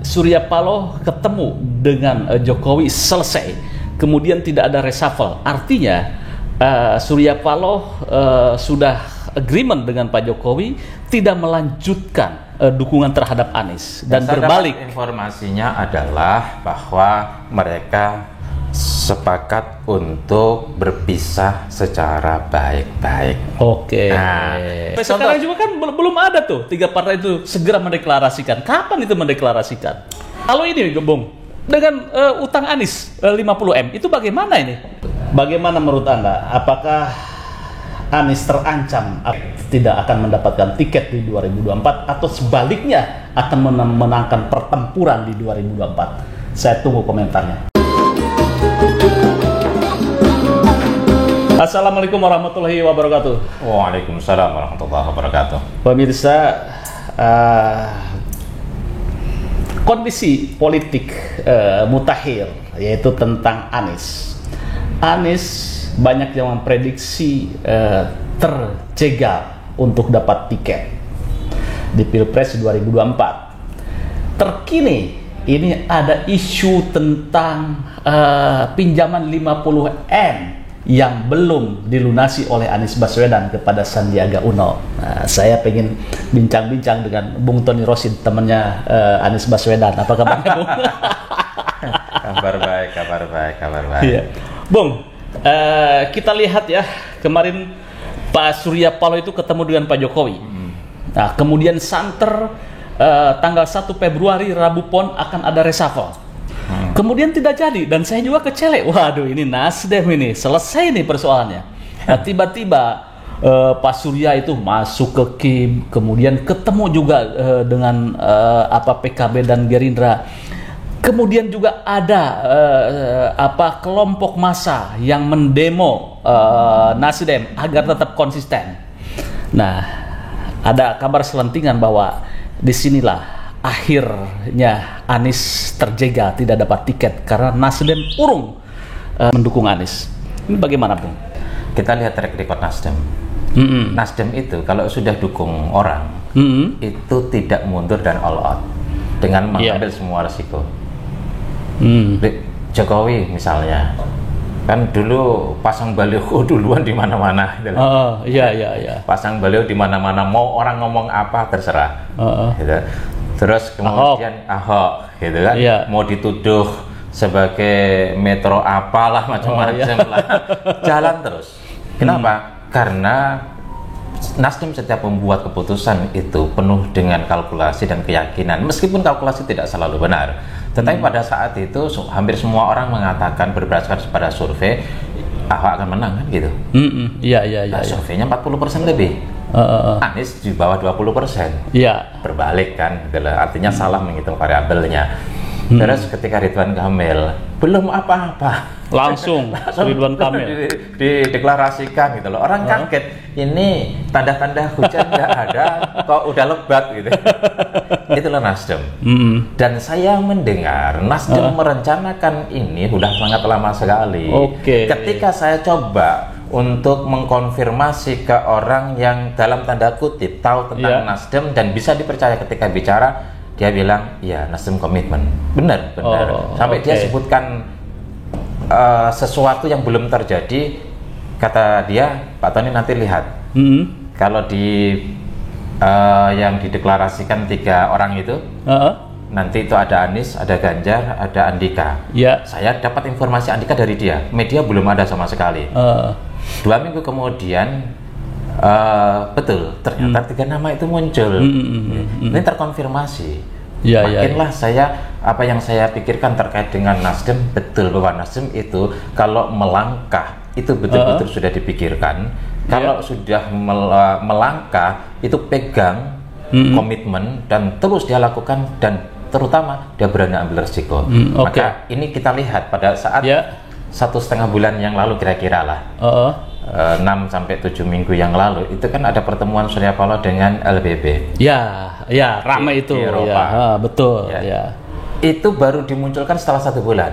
Surya Paloh ketemu dengan Jokowi selesai, kemudian tidak ada reshuffle, artinya Surya Paloh sudah agreement dengan Pak Jokowi tidak melanjutkan dukungan terhadap Anies dan berbalik. Informasinya adalah bahwa mereka sepakat untuk berpisah secara baik-baik. Oke. Nah, sekarang juga kan belum ada tuh tiga partai itu segera mendeklarasikan. Kapan itu mendeklarasikan? Kalau ini Bung, dengan utang Anies 50M itu bagaimana ini? Bagaimana menurut Anda? Apakah Anies terancam tidak akan mendapatkan tiket di 2024 atau sebaliknya akan memenangkan pertempuran di 2024? Saya tunggu komentarnya. Assalamualaikum warahmatullahi wabarakatuh. Waalaikumsalam warahmatullahi wabarakatuh. Pemirsa, kondisi politik mutakhir, yaitu tentang Anies. Anies banyak yang memprediksi terjegal untuk dapat tiket di Pilpres 2024. Terkini ini ada isu tentang pinjaman 50M yang belum dilunasi oleh Anies Baswedan kepada Sandiaga Uno. Nah, saya pengen bincang-bincang dengan Bung Tony Rosin, temannya Anies Baswedan. Apa kabarnya, Bung? Kabar baik. Iya. Bung, kita lihat ya, kemarin Pak Surya Paloh itu ketemu dengan Pak Jokowi. Nah, kemudian santer tanggal 1 Februari Rabu Pon akan ada reshuffle. Kemudian tidak jadi, dan saya juga kecelek. Waduh, ini Nasdem ini selesai nih persoalannya. Nah, tiba-tiba Pak Surya itu masuk ke Kim, kemudian ketemu juga dengan PKB dan Gerindra. Kemudian juga ada kelompok massa yang mendemo Nasdem agar tetap konsisten. Nah, ada kabar selentingan bahwa disinilah akhirnya Anies terjegal, tidak dapat tiket karena Nasdem urung mendukung Anies. Ini bagaimana, Bung? Kita lihat track record Nasdem. Nasdem itu kalau sudah dukung orang, itu tidak mundur dan all out dengan mengambil semua resiko. Jokowi misalnya, kan dulu pasang baliho duluan di mana-mana. Iya. Pasang baliho di mana-mana, mau orang ngomong apa terserah. Gitu. Terus kemudian Ahok gitu kan, mau dituduh sebagai metro apalah macam-macam lah, jalan terus. Kenapa? Karena Nasdem setiap membuat keputusan itu penuh dengan kalkulasi dan keyakinan, meskipun kalkulasi tidak selalu benar. Tetapi pada saat itu hampir semua orang mengatakan berdasarkan pada survei Ahok akan menang kan gitu. Iya. Surveinya 40% lebih. Anies di bawah 20%. Berbalik kan, artinya salah menghitung variabelnya. Terus ketika Ridwan Kamil belum apa-apa, langsung Ridwan Kamil dideklarasikan gitu loh. Orang kaget, ini tanda-tanda hujan nggak ada, kok udah lebat gitu. Itulah Nasdem. Dan saya mendengar Nasdem merencanakan ini udah sangat lama sekali. Ketika saya coba untuk mengkonfirmasi ke orang yang dalam tanda kutip tahu tentang Nasdem dan bisa dipercaya ketika bicara, dia bilang, ya Nasdem komitmen. Benar. Sampai dia sebutkan sesuatu yang belum terjadi. Kata dia, Pak Tony nanti lihat. Kalau di yang dideklarasikan 3 orang itu, nanti itu ada Anies, ada Ganjar, ada Andika. Saya dapat informasi Andika dari dia. Media belum ada sama sekali. 2 minggu kemudian betul, ternyata 3 nama itu muncul. Ini terkonfirmasi. Makinlah saya, apa yang saya pikirkan terkait dengan Nasdem, betul bahwa Nasdem itu kalau melangkah itu betul-betul sudah dipikirkan. Kalau sudah melangkah itu pegang komitmen dan terus dia lakukan, dan terutama dia berani ambil resiko. Maka ini kita lihat pada saat 1,5 bulan yang lalu kira-kira lah, 6-7 minggu yang lalu itu kan ada pertemuan Surya Paloh dengan LBB. Ramai itu. Betul. Itu baru dimunculkan setelah 1 bulan.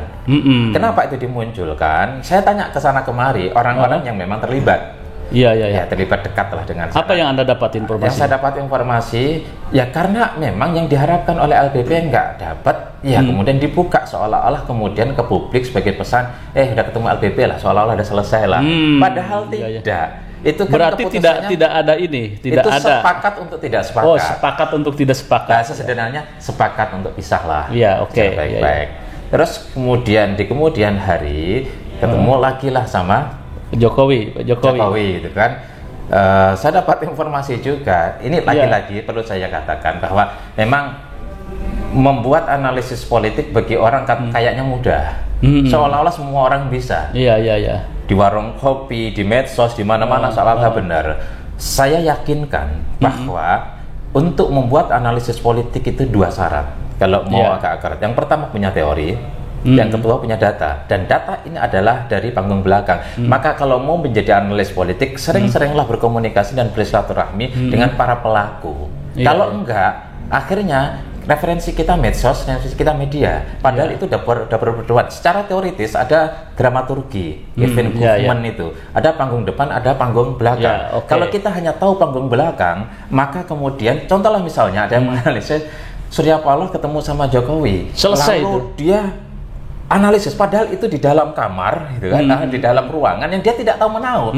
Kenapa itu dimunculkan? Saya tanya ke sana kemari orang-orang yang memang terlibat. Iya, iya, iya. Ya, terlibat dekat lah dengan Apa yang Anda dapat Yang informasi? saya dapat informasi, ya karena memang yang diharapkan oleh LBP nggak dapat, ya kemudian dibuka seolah-olah kemudian ke publik sebagai pesan, udah ketemu LBP lah, seolah-olah udah selesai lah. Padahal iya, iya. tidak. Itu kan Berarti tidak ada ini, tidak itu ada. sepakat untuk tidak sepakat. Oh, sepakat untuk tidak sepakat. Bahasa sederhananya sepakat untuk pisah lah. Iya, oke. Secara baik-baik. Terus kemudian di kemudian hari ketemu lagi lah sama Jokowi gitu kan. Saya dapat informasi juga. Ini lagi-lagi perlu saya katakan bahwa memang membuat analisis politik bagi orang kayaknya mudah. Seolah-olah semua orang bisa. Iya, iya, iya. Di warung kopi, di medsos, di mana-mana seolah-olah benar. Saya yakinkan bahwa untuk membuat analisis politik itu 2 syarat. Kalau mau agak akurat. Yang pertama punya teori. Yang kedua punya data, dan data ini adalah dari panggung belakang. Maka kalau mau menjadi analis politik, sering-seringlah berkomunikasi dan bersilaturahmi dengan para pelaku. Kalau enggak, akhirnya referensi kita medsos, referensi kita media. Padahal itu dapur berdebat. Secara teoritis ada dramaturgi, event movement itu. Ada panggung depan, ada panggung belakang. Kalau kita hanya tahu panggung belakang, maka kemudian, contohlah misalnya ada yang menganalisis Surya Paloh ketemu sama Jokowi. Selesai lalu itu. Dia analisis, padahal itu di dalam kamar gitu kan, di dalam ruangan yang dia tidak tahu menahu,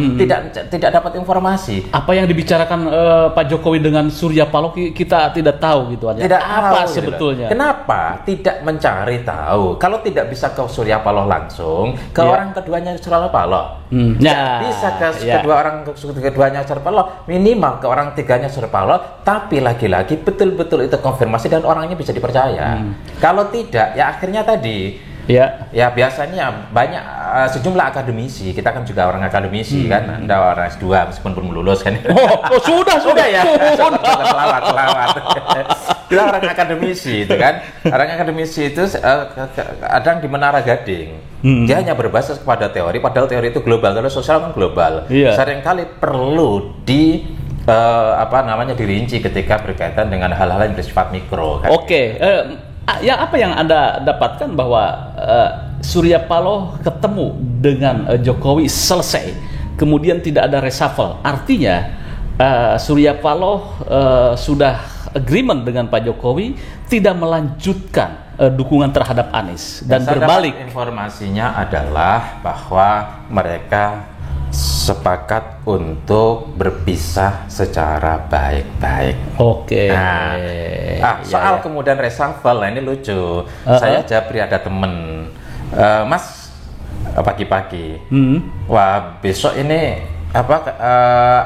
tidak dapat informasi. Apa yang dibicarakan Pak Jokowi dengan Surya Paloh kita tidak tahu gitu aja. Tidak apa tahu, sebetulnya? Gitu. Kenapa tidak mencari tahu? Kalau tidak bisa ke Surya Paloh langsung, ke orang keduanya Surya Paloh. Bisa ke keduanya Surya Paloh, minimal ke orang tiganya Surya Paloh, tapi lagi-lagi betul-betul itu konfirmasi dan orangnya bisa dipercaya. Kalau tidak, ya akhirnya tadi ya biasanya banyak sejumlah akademisi, kita kan juga orang akademisi kan, Anda orang S2 meskipun belum lulus kan. Sudah ya. Selawat. Kita orang akademisi itu kan. Orang akademisi itu kadang di Menara Gading. Dia hanya berbasis kepada teori, padahal teori itu global, karena sosial kan global. Seringkali perlu dirinci ketika berkaitan dengan hal-hal yang bersifat mikro kan. Apa yang Anda dapatkan bahwa Surya Paloh ketemu dengan Jokowi selesai, kemudian tidak ada reshuffle. Artinya Surya Paloh sudah agreement dengan Pak Jokowi tidak melanjutkan dukungan terhadap Anies dan berbalik. Informasinya adalah bahwa mereka sepakat untuk berpisah secara baik-baik. Soal kemudian reshuffle, ini lucu. Saya Japri ada temen, Mas pagi-pagi. Wah besok ini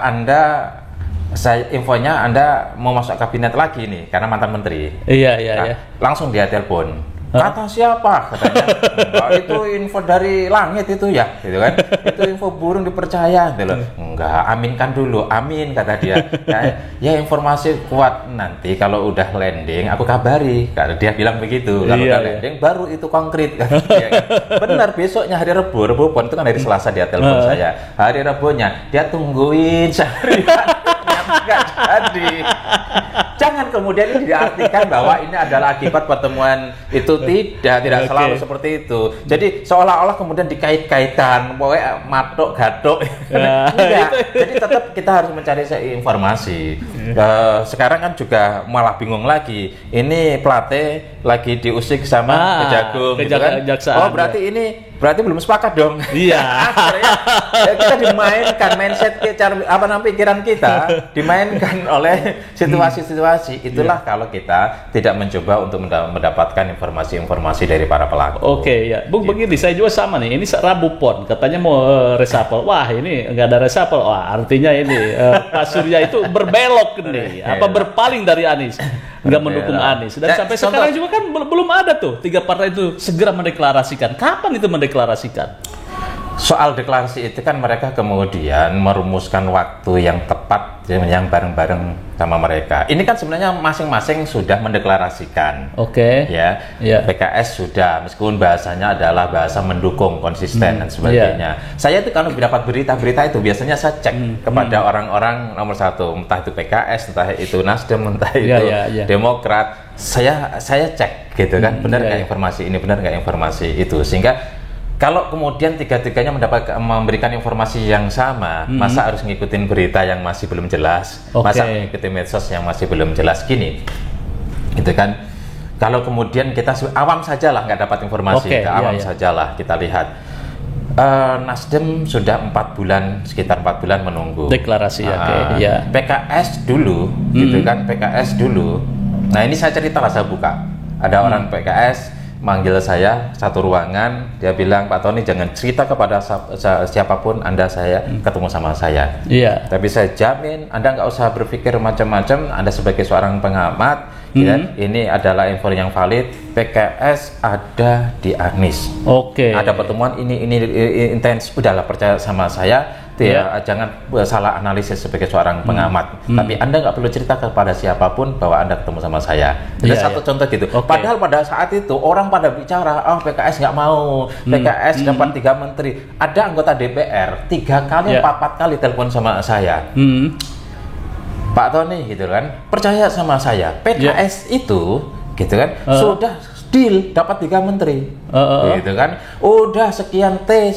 Anda, saya infonya Anda mau masuk kabinet lagi nih karena mantan menteri. Iya. Langsung dia telepon. Kata siapa? Katanya, itu info dari langit itu ya, gitu kan? Itu info burung dipercaya, gitu loh. Enggak, aminkan dulu, amin kata dia. Ya informasi kuat, nanti kalau udah landing aku kabari. Karena dia bilang begitu. Kalau udah landing baru itu konkret. Kan? Benar, besoknya hari Rebu pun itu kan hari Selasa dia telepon saya. Hari Rebunya dia tungguin seharian. Nggak jadi. Jangan kemudian ini diartikan bahwa ini adalah akibat pertemuan itu, tidak selalu seperti itu. Jadi seolah-olah kemudian dikait-kaitan, pokoknya matok gadok. Enggak. Jadi tetap kita harus mencari informasi. Sekarang kan juga malah bingung lagi. Ini Plate lagi diusik sama Kejagung, gitu kan? Berarti belum sepakat dong. Iya. Kita dimainkan mindset pikiran kita dimainkan oleh situasi-situasi. Itulah kalau kita tidak mencoba untuk mendapatkan informasi-informasi dari para pelaku. Bung, begini, saya juga sama nih. Ini Rabu Pon katanya mau reshuffle. Wah, ini nggak ada reshuffle. Wah, artinya ini Pak Surya itu berbelok nih, berpaling dari Anies, nggak mendukung Anies. Dan sampai sekarang juga kan belum ada tuh 3 partai itu segera mendeklarasikan. Kapan itu mendeklarasikan? Soal deklarasi itu kan mereka kemudian merumuskan waktu yang tepat yang bareng-bareng sama mereka. Ini kan sebenarnya masing-masing sudah mendeklarasikan. PKS sudah, meskipun bahasanya adalah bahasa mendukung, konsisten dan sebagainya. Saya itu kalau mendapat berita-berita itu biasanya saya cek kepada orang-orang nomor 1, entah itu PKS, entah itu Nasdem, entah itu Demokrat. Saya cek gitu kan, benar nggak informasi ini, benar nggak informasi itu, sehingga Kalau kemudian tiga-tiganya memberikan informasi yang sama, masa harus ngikutin berita yang masih belum jelas, masa ngikutin medsos yang masih belum jelas gini, gitu kan? Kalau kemudian kita awam sajalah nggak dapat informasi, awam sajalah kita lihat. Nasdem sudah sekitar 4 bulan menunggu deklarasi. PKS dulu, gitu kan? PKS dulu. Nah ini saya cerita lah, saya buka. Ada orang PKS manggil saya satu ruangan, dia bilang, Pak Tony jangan cerita kepada siapapun Anda ketemu sama saya. Tapi saya jamin Anda nggak usah berpikir macam-macam. Anda sebagai seorang pengamat, ya, ini adalah info yang valid. PKS ada di Anies. Ada pertemuan ini intens. Udahlah, percaya sama saya. Jangan salah analisis sebagai seorang pengamat. Tapi Anda nggak perlu cerita kepada siapapun bahwa Anda ketemu sama saya. Itu satu contoh gitu. Padahal pada saat itu orang pada bicara, PKS nggak mau, PKS dapat 3 menteri. Ada anggota DPR 3 kali, 4 kali telepon sama saya. Pak Tony, gitu kan, percaya sama saya, PKS itu, gitu kan, sudah deal dapat 3 menteri, gitu kan, udah sekian T,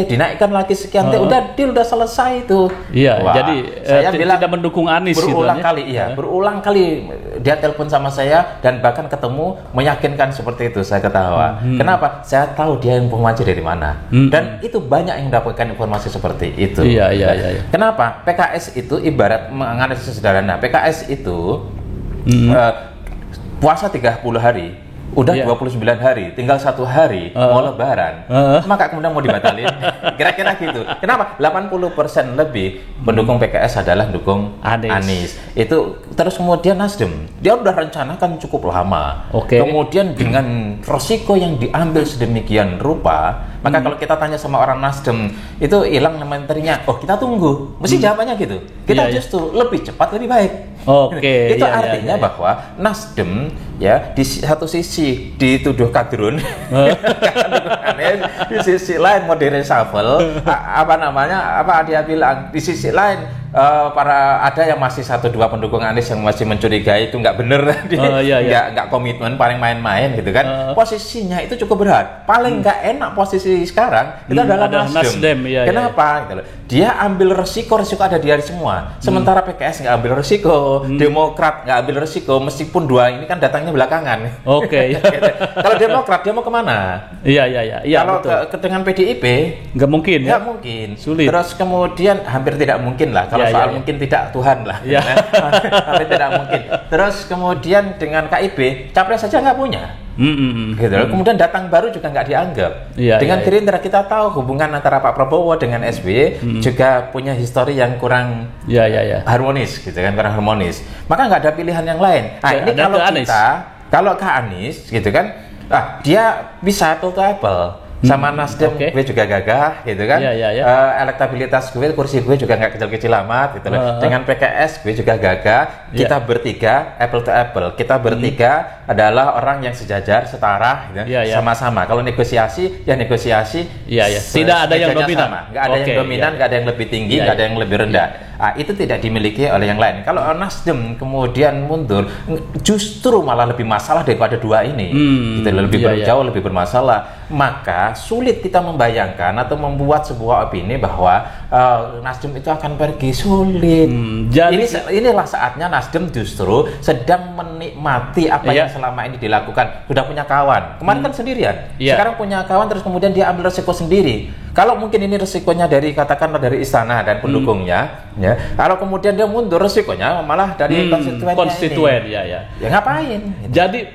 dinaikkan lagi sekian T, udah deal, udah selesai itu. Jadi saya bilang tidak mendukung Anies. Berulang kali, berulang kali dia telepon sama saya dan bahkan ketemu meyakinkan seperti itu. Saya ketawa. Kenapa? Saya tahu dia informasi dari mana. Dan itu banyak yang mendapatkan informasi seperti itu. Kenapa? PKS itu ibarat menganalisis sederhana. PKS itu puasa 30 hari. Udah 29 hari, tinggal 1 hari mau lebaran, maka kemudian mau dibatalin. Kira-kira gitu. Kenapa? 80% lebih pendukung PKS adalah dukung Anies. Itu terus kemudian Nasdem, dia udah rencanakan cukup lama. Kemudian dengan resiko yang diambil sedemikian rupa, maka kalau kita tanya sama orang Nasdem, itu hilang menterinya. Kita tunggu. Mesti jawabannya gitu. Kita justru lebih cepat lebih baik. Itu artinya bahwa Nasdem di satu sisi dituduh kadrun, di sisi lain mau reshuffle, apa dia bilang, di sisi lain ada yang masih 1-2 pendukung Anies yang masih mencurigai itu nggak bener, nggak komitmen, paling main-main gitu kan. Posisinya itu cukup berat. Paling nggak enak posisi sekarang itu adalah Nasdem. Kenapa? Gitu loh. Dia ambil resiko ada di hari semua. Sementara PKS nggak ambil resiko, Demokrat nggak ambil resiko, meskipun 2 ini kan datangnya belakangan. Kalau Demokrat dia mau kemana? Kalau dengan PDIP nggak mungkin. Nggak mungkin. Sulit. Terus kemudian hampir tidak mungkin lah. Kalau soal mungkin tidak, Tuhan lah. Hampir tidak mungkin. Terus kemudian dengan KIB capres saja nggak punya. Gitu. Kemudian datang baru juga nggak dianggap. Dengan Gerindra kita tahu hubungan antara Pak Prabowo dengan SBY juga punya histori yang kurang harmonis, gitu kan, kurang harmonis. Maka nggak ada pilihan yang lain. Ini kalau ke Anies, gitu kan, dia bisa apple to apple. Sama Nasdem, gue juga gagah, gitu kan. Elektabilitas gue, kursi gue juga nggak kecil-kecil amat, gitu loh. Dengan PKS, gue juga gagah. Kita bertiga, apple to apple. Kita bertiga adalah orang yang sejajar, setara, gitu. Sama-sama. Kalau negosiasi, negosiasi. Tidak ada yang dominan. Nggak ada yang dominan, nggak ada yang lebih tinggi, nggak ada yang lebih rendah. Itu tidak dimiliki oleh yang lain. Kalau Nasdem kemudian mundur, justru malah lebih masalah daripada 2 ini. Gitu, jauh lebih bermasalah. Maka sulit kita membayangkan atau membuat sebuah opini bahwa Nasdem itu akan pergi, sulit. Inilah saatnya Nasdem justru sedang menikmati apa yang selama ini dilakukan. Sudah punya kawan, kemarin kan sendirian, sekarang punya kawan, terus kemudian dia ambil resiko sendiri. Kalau mungkin ini resikonya katakanlah dari istana dan pendukungnya, kalau kemudian dia mundur, resikonya malah dari konstituen. Ngapain? Jadi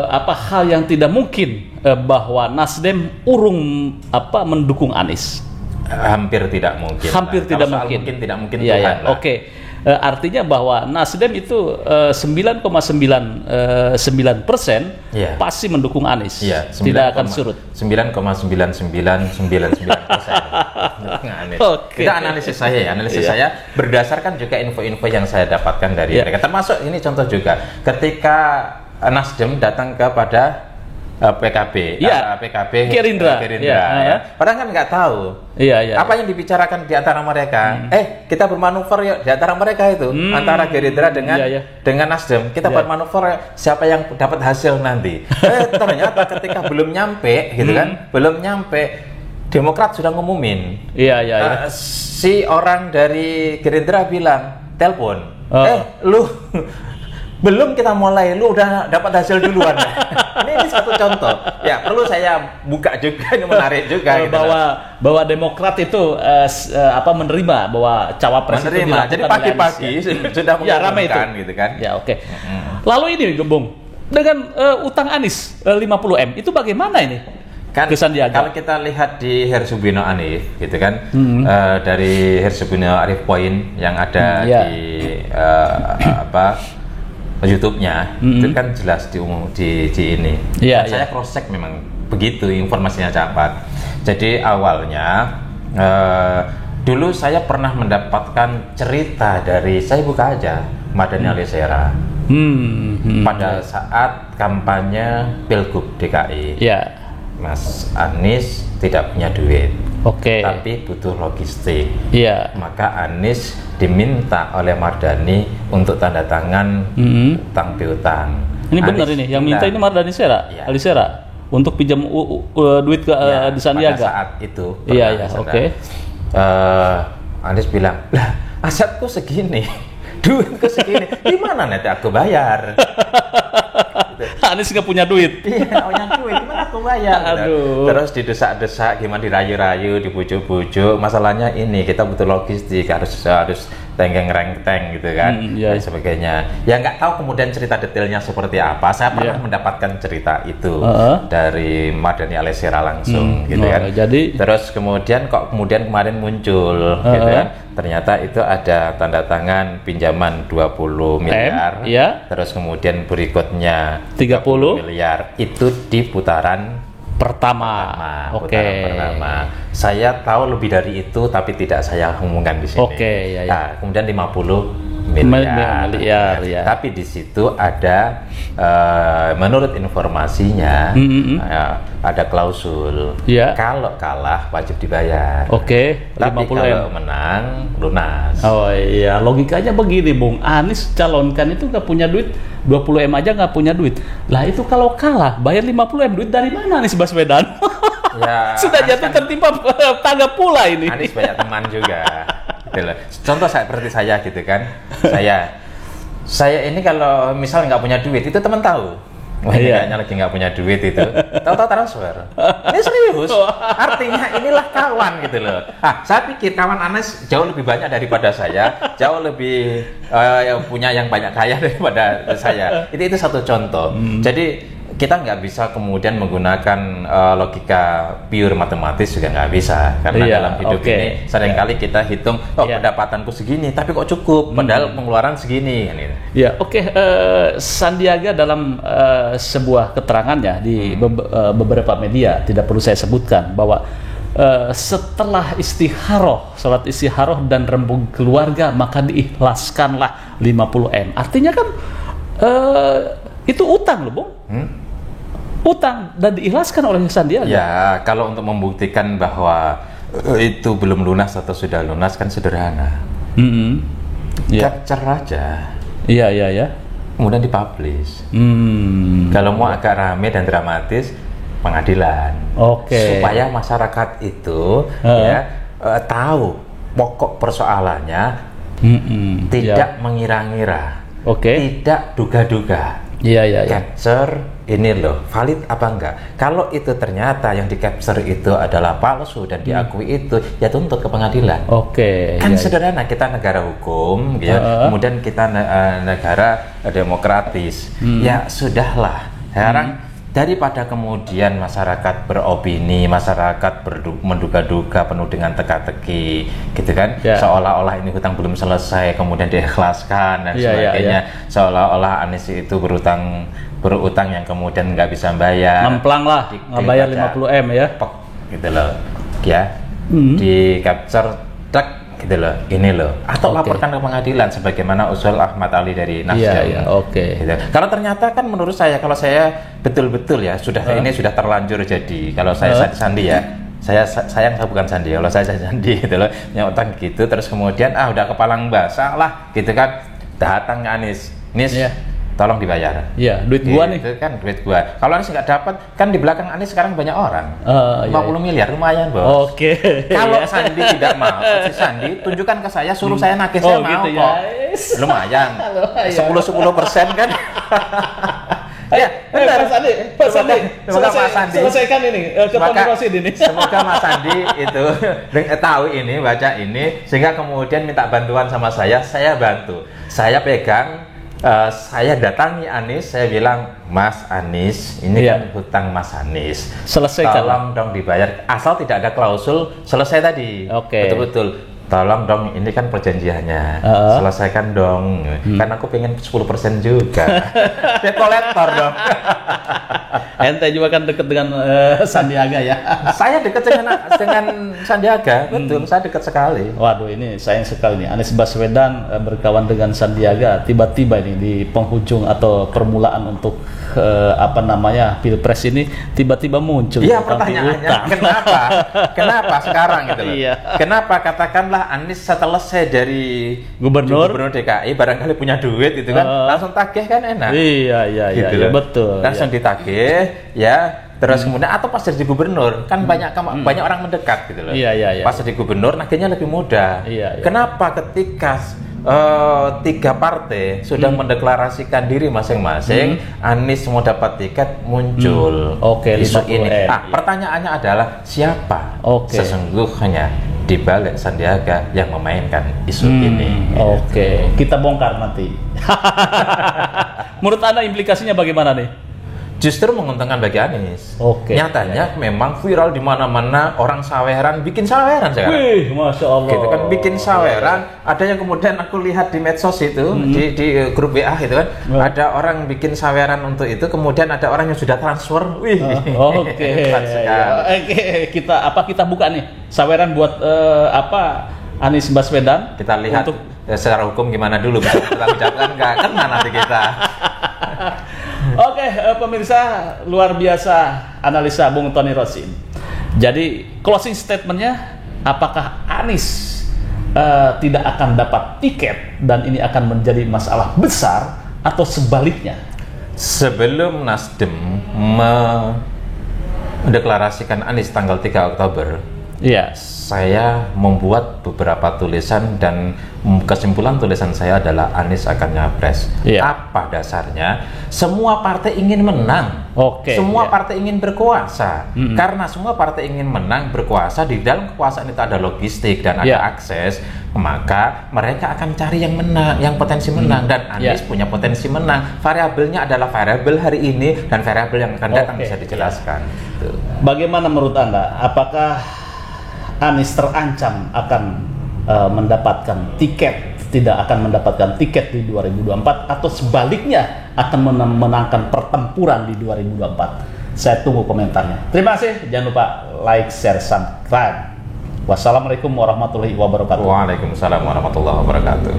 apa hal yang tidak mungkin bahwa Nasdem urung mendukung Anies? Hampir tidak mungkin. Tidak mungkin Tuhan lah. Artinya bahwa Nasdem itu 9,99% pasti mendukung Anies. Tidak akan surut. 9,9999% Itu analisis saya saya berdasarkan juga info-info yang saya dapatkan dari mereka. Termasuk ini contoh juga ketika Nasdem datang kepada PKB, Iya. PKB, Gerindra. Iya. ya. Padahal kan nggak tahu. Iya. Apa yang dibicarakan di antara mereka? Kita bermanuver yuk di antara mereka itu, antara Gerindra dengan dengan Nasdem. Kita bermanuver yuk, siapa yang dapat hasil nanti. Ternyata ketika belum nyampe, gitu kan? Belum nyampe, Demokrat sudah ngumumin. Iya. Si orang dari Gerindra bilang, telepon. Lu belum kita mulai, lu udah dapat hasil duluan. Ini satu contoh. Ya, perlu saya buka juga, ini menarik juga. Gitu bahwa Demokrat itu menerima bahwa cawapres itu dilakukan. Jadi pagi-pagi sudah mengumumkan gitu kan. Ya, oke. Lalu ini Bung, dengan utang Anies 50M itu bagaimana ini? Kan kalau kita lihat di Hersubino Anif gitu kan, dari Hersubino Arif Point yang ada di YouTube-nya, itu kan jelas di ini. Saya cross check memang begitu, informasinya cepat. Jadi awalnya dulu saya pernah mendapatkan cerita dari, saya buka aja, Mardhani Alisera pada saat kampanye Pilgub DKI. Mas Anies tidak punya duit, tapi butuh logistik. Maka Anies diminta oleh Mardhani untuk tanda tangan utang piutang. Ini benar ini, yang minta ini Mardhani Alisera untuk pinjam duit ke di Sandiaga. Pada saat itu. Anies bilang, lah asetku segini, duitku segini, gimana nanti aku bayar? Anies nggak punya duit. Punya duit, gimana aku bayar? Terus didesak-desak, gimana dirayu-rayu, dibujuk-bujuk. Masalahnya ini, kita butuh logistik, harus tenggeng-rengteng gitu kan, dan sebagainya. Ya nggak tahu kemudian cerita detailnya seperti apa. Saya pernah mendapatkan cerita itu dari Mardhani Alisera langsung, gitu kan. Terus kemudian kemarin muncul, gitu kan. Ternyata itu ada tanda tangan pinjaman 20 miliar. Terus kemudian berikutnya 30 miliar. Itu di putaran pertama. Saya tahu lebih dari itu, tapi tidak saya umumkan di sini. Kemudian 50 miliar. Tapi di situ ada, menurut informasinya, ada klausul. Kalau kalah wajib dibayar. Tapi kalau menang lunas. Logikanya begini, Bung. Anies calonkan itu nggak punya duit, 20M aja nggak punya duit. Lah itu kalau kalah bayar 50M, duit dari mana Anies Baswedan? Sudah jatuh tertimpa tangga pula ini. Anies banyak teman juga. Contoh seperti saya gitu kan, saya ini kalau misal nggak punya duit itu teman tahu, kayaknya lagi nggak punya duit itu, tahu-tahu transfer. Ini serius, artinya inilah kawan gitu loh. Saya pikir kawan Anies jauh lebih banyak daripada saya, jauh lebih punya yang banyak kaya daripada saya. Itu satu contoh. Jadi kita nggak bisa kemudian menggunakan logika pure matematis, juga nggak bisa, karena dalam hidup ini seringkali kita hitung pendapatanku segini tapi kok cukup, padahal pengeluaran segini kan. Sandiaga dalam sebuah keterangannya di beberapa media, tidak perlu saya sebutkan, bahwa setelah sholat istikharoh dan rembug keluarga, maka diikhlaskanlah 50M. Artinya kan itu utang loh, Bung. Utang dan diikhlaskan oleh Sandiaga. Ya, kalau untuk membuktikan bahwa itu belum lunas atau sudah lunas kan sederhana. Capture aja. Kemudian dipublish. Kalau mau agak rame dan dramatis, pengadilan. Supaya masyarakat itu tahu pokok persoalannya, tidak mengira-ngira, tidak duga-duga. Capture ini loh, valid apa enggak? Kalau itu ternyata yang di capture itu adalah palsu dan diakui itu, ya tuntut ke pengadilan. Sederhana, kita negara hukum, kemudian kita negara demokratis. Ya sudahlah. Sekarang daripada kemudian masyarakat beropini, masyarakat menduga-duga penuh dengan teka-teki, gitu kan? Seolah-olah ini hutang belum selesai, kemudian diikhlaskan dan sebagainya. Seolah-olah Anies itu berutang yang kemudian nggak bisa bayar. Ngemplang lah, nggak bayar 50M ya. Gitu loh, ya. Di capture, gitu loh, ini loh, atau Oke. laporkan ke pengadilan sebagaimana usul Ahmad Ali dari Nasdem. Iya, oke. Gitu. Kalau ternyata kan menurut saya, kalau saya betul-betul ya sudah ini sudah terlanjur jadi, kalau saya sandi ya, saya sayang saya bukan sandi, kalau saya sandi gitu loh, punya utang gitu, terus kemudian udah kepalang basah lah gitu kan, datang ke Anies, Iya. tolong dibayar. Iya, duit gua nih. Itu kan duit gua. Kalau Anies nggak dapat, kan di belakang Anies sekarang banyak orang. Iya, 50 miliar lumayan, Bos. Oke. Kalau Iya. Sandi tidak mau, si Sandi tunjukkan ke saya, suruh saya nagih, saya mau gitu kok. ya. Lumayan. Lumayan. 10% kan. Ya, benar. Pak Sandi, Semoga Pak Sandi selesaikan ini Semoga- Rosid ini. Semoga Mas Sandi itu tahu ini, baca ini, sehingga kemudian minta bantuan sama saya bantu. Saya pegang, saya datangi Anies, saya bilang, Mas Anies, ini Iya. kan hutang Mas Anies. Selesaikan. Tolong dong dibayar, asal tidak ada klausul selesai tadi. Oke. Betul-betul. Tolong dong, ini kan perjanjiannya. Selesaikan dong. Kan aku pengen 10% juga. Debt collector dong. Ente juga kan deket dengan Sandiaga ya. Saya dekat dengan Sandiaga, betul. Saya dekat sekali. Waduh, ini sayang sekali nih. Anies Baswedan berkawan dengan Sandiaga. Tiba-tiba ini di penghujung atau permulaan untuk Pilpres ini tiba-tiba muncul. Iya, utang pertanyaannya piutang. kenapa? Kenapa sekarang gitu loh? Iya. Kenapa katakanlah Anies selesai dari Gubernur DKI barangkali punya duit itu kan langsung tagih kan enak. Iya, Gitu iya, loh. betul. Langsung ditagih ya. Terus kemudian atau pas jadi gubernur kan banyak orang mendekat gitu loh. Iya, iya, iya. Pas jadi gubernur nagihnya lebih mudah. Iya, iya. Kenapa ketika 3 partai sudah mendeklarasikan diri masing-masing, Anies mau dapat tiket muncul Oke, isu 50 ini. M. Pertanyaannya adalah siapa Oke. sesungguhnya di balik Sandiaga yang memainkan isu ini? Oke, kita bongkar nanti. Menurut Anda implikasinya bagaimana nih? Justru menguntungkan bagi Anies. Oke. Nyatanya memang viral di mana-mana, orang saweran bikin saweran sekarang. Wih, Masya Allah. Gitu kan, bikin saweran. Ada yang kemudian aku lihat di medsos itu, di grup WA itu kan, ada orang bikin saweran untuk itu, kemudian ada orang yang sudah transfer. Wih, Oke. hebat sekali. Oke, kita buka nih saweran buat Anies Baswedan. Kita lihat untuk secara hukum gimana dulu, bisa kita ucapkan nggak kena nanti kita. Oke, pemirsa, luar biasa analisa Bung Tony Rosin. Jadi closing statementnya, apakah Anies tidak akan dapat tiket dan ini akan menjadi masalah besar atau sebaliknya? Sebelum Nasdem mendeklarasikan Anies tanggal 3 Oktober, Iya. saya membuat beberapa tulisan dan kesimpulan tulisan saya adalah Anies akan nyapres. Iya. Apa dasarnya? Semua partai ingin menang. Oke, Semua iya. partai ingin berkuasa. Karena semua partai ingin menang, berkuasa, di dalam kekuasaan itu ada logistik dan ada Iya. akses, maka mereka akan cari yang menang, yang potensi menang, dan Anies Iya. punya potensi menang. Variabelnya adalah variabel hari ini dan variabel yang akan datang Oke. bisa dijelaskan. Gitu. Bagaimana menurut Anda? Apakah Anies terancam akan mendapatkan tiket, tidak akan mendapatkan tiket di 2024, atau sebaliknya akan menangkan pertempuran di 2024? Saya tunggu komentarnya. Terima kasih. Jangan lupa like, share, subscribe. Wassalamualaikum warahmatullahi wabarakatuh. Waalaikumsalam warahmatullahi wabarakatuh.